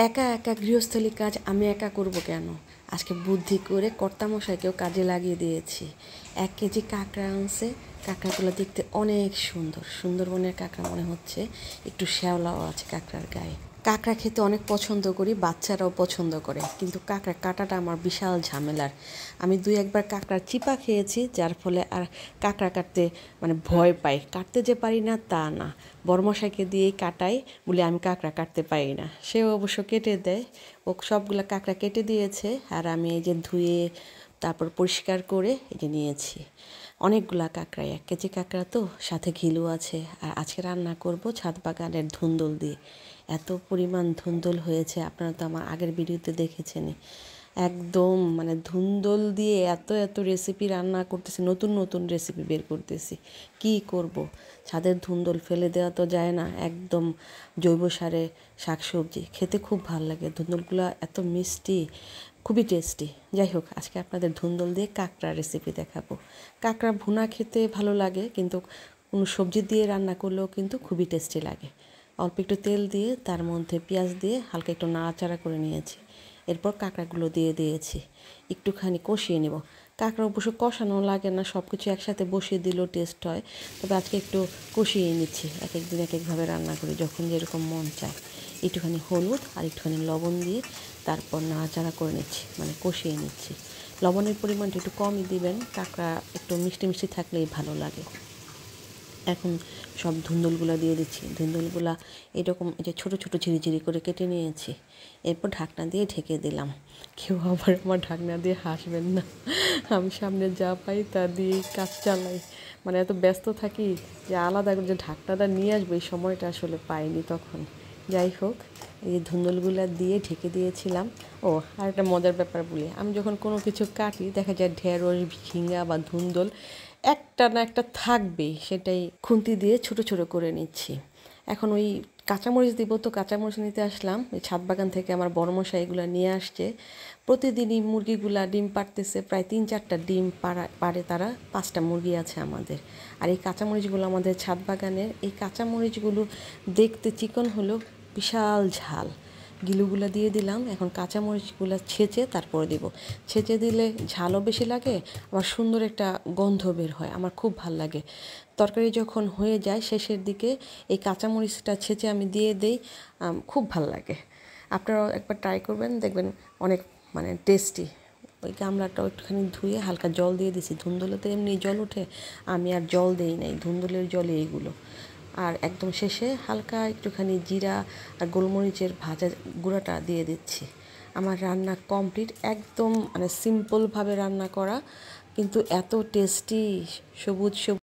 একা একা গৃহস্থলী কাজ আমি একা করব কেন? আজকে বুদ্ধি করে কর্তামশাইকেও কাজে লাগিয়ে দিয়েছি। 1 কেজি কাঁকড়া আনছে। কাঁকড়াগুলো দেখতে অনেক সুন্দর, সুন্দরবনের কাঁকড়া মনে হচ্ছে, একটু শ্যাওলাও আছে কাঁকড়ার গায়ে। কাঁকড়া খেতে অনেক পছন্দ করি, বাচ্চারাও পছন্দ করে, কিন্তু কাঁকড়া কাটাটা আমার বিশাল ঝামেলার। আমি 2-1বার কাঁকড়ার চিপা খেয়েছি, যার ফলে আর কাঁকড়া কাটতে ভয় পাই। কাটতে যে পারি না তা না, বড়মশাইকে দিয়েই কাটাই বলে আমি কাঁকড়া কাটতে পারি না। সেও অবশ্য কেটে দেয়, ও সবগুলো কাঁকড়া কেটে দিয়েছে, আর আমি এই যে ধুয়ে তারপর পরিষ্কার করে এই যে নিয়েছি। অনেকগুলা কাঁকড়া, 1 কেজি কাঁকড়া তো, সাথে ঘিলু আছে। আর আজকে রান্না করব ছাদ বাগানের ধুন্দুল দিয়ে। এত পরিমাণ ধুন্দুল হয়েছে, আপনারা তো আমার আগের ভিডিওতে দেখেছেনই। একদম ধুন্দুল দিয়ে এত এত রেসিপি রান্না করতেছি, নতুন নতুন রেসিপি বের করতেছি। কি করব, ছাদের ধুন্দুল ফেলে দেওয়া তো যায় না। একদম জৈব সারে শাকসবজি খেতে খুব ভালো লাগে। ধুন্দুলগুলো এত মিষ্টি, খুবই টেস্টি। যাই হোক, আজকে আপনাদের ধুন্দুল দিয়ে কাঁকড়া রেসিপি দেখাবো। কাঁকড়া ভুনা খেতে ভালো লাগে, কিন্তু কোনো সবজি দিয়ে রান্না করলেও কিন্তু খুবই টেস্টি লাগে। অল্প একটু তেল দিয়ে তার মধ্যে পেঁয়াজ দিয়ে হালকা একটু নাড়াচাড়া করে নিয়েছি। এরপর কাঁকড়াগুলো দিয়ে দিয়েছি, একটুখানি কষিয়ে নেব। কাঁকড়া অবশ্য কষানো লাগে না, সব কিছু একসাথে বসিয়ে দিলেও টেস্ট হয়। তবে আজকে একটু কষিয়ে নিচ্ছি, এক এক দিন এক একভাবে রান্না করি, যখন যেরকম মন চায়। একটুখানি হলুদ আর একটুখানি লবণ দিয়ে তারপর নাড়াচাড়া করে নিচ্ছি, কষিয়ে নিচ্ছি। লবণের পরিমাণটা একটু কমই দিবেন, কাঁকড়া একটু মিষ্টি মিষ্টি থাকলেই ভালো লাগে। এখন সব ধুন্দুলগুলো দিয়ে দিচ্ছি। ধুন্দুলগুলা এরকম এই যে ছোটো ছোটো ঝিরিঝিরি করে কেটে নিয়েছি। এরপর ঢাকনা দিয়ে ঢেকে দিলাম। কেউ আবার আমার ঢাকনা দিয়ে হাসবেন না, আমি সামনে যা পাই তা দিয়েই কাজ চালাই। এত ব্যস্ত থাকি যে আলাদা করে যে ঢাকনাটা নিয়ে আসবো এই সময়টা আসলে পাইনি তখন। যাই হোক, এই যে ধুন্দুলগুলো দিয়ে ঢেকে দিয়েছিলাম। ও, আর একটা মজার ব্যাপার বলি, আমি যখন কোনো কিছু কাটি দেখা যায় ঢেঁড়স, ঝিঙ্গা বা ধুন্দুল একটা না একটা থাকবেই, সেটাই খুন্তি দিয়ে ছোট ছোট করে নিচ্ছি। এখন ওই কাঁচামরিচ দিব, তো কাঁচামরিচ নিতে আসলাম। ওই ছাদ বাগান থেকে আমার বড়মশাই এগুলো নিয়ে আসছে। প্রতিদিনই মুরগিগুলা ডিম পাড়তেছে, প্রায় 3-4টা ডিম পাড়ে তারা। 5টা মুরগি আছে আমাদের। আর এই কাঁচামরিচগুলো আমাদের ছাদ বাগানের। এই কাঁচামরিচগুলো দেখতে চিকন হলেও বিশাল ঝাল। গিলুগুলো দিয়ে দিলাম। এখন কাঁচামরিচগুলো ছেঁচে তারপরে দেব। ছেঁচে দিলে ঝালও বেশি লাগে, আবার সুন্দর একটা গন্ধ বের হয়, আমার খুব ভাল লাগে। তরকারি যখন হয়ে যায় শেষের দিকে এই কাঁচামরিচটা ছেঁচে আমি দিয়ে দিই, খুব ভাল লাগে। আপনারাও একবার ট্রাই করবেন, দেখবেন অনেক টেস্টি। ওই গামলাটা একটুখানি ধুয়ে হালকা জল দিয়ে দিছি। ধুন্দুলেতে এমনি জল ওঠে, আমি আর জল দিই নাই, ধুন্দুলের জলে এইগুলো। আর একদম শেষে হালকা একটুখানি জিরা আর গোলমরিচের ভাজা গুঁড়াটা দিয়ে দিচ্ছি। আমার রান্না কমপ্লিট। একদম সিম্পলভাবে রান্না করা, কিন্তু এত টেস্টি, সবুজ সবুজ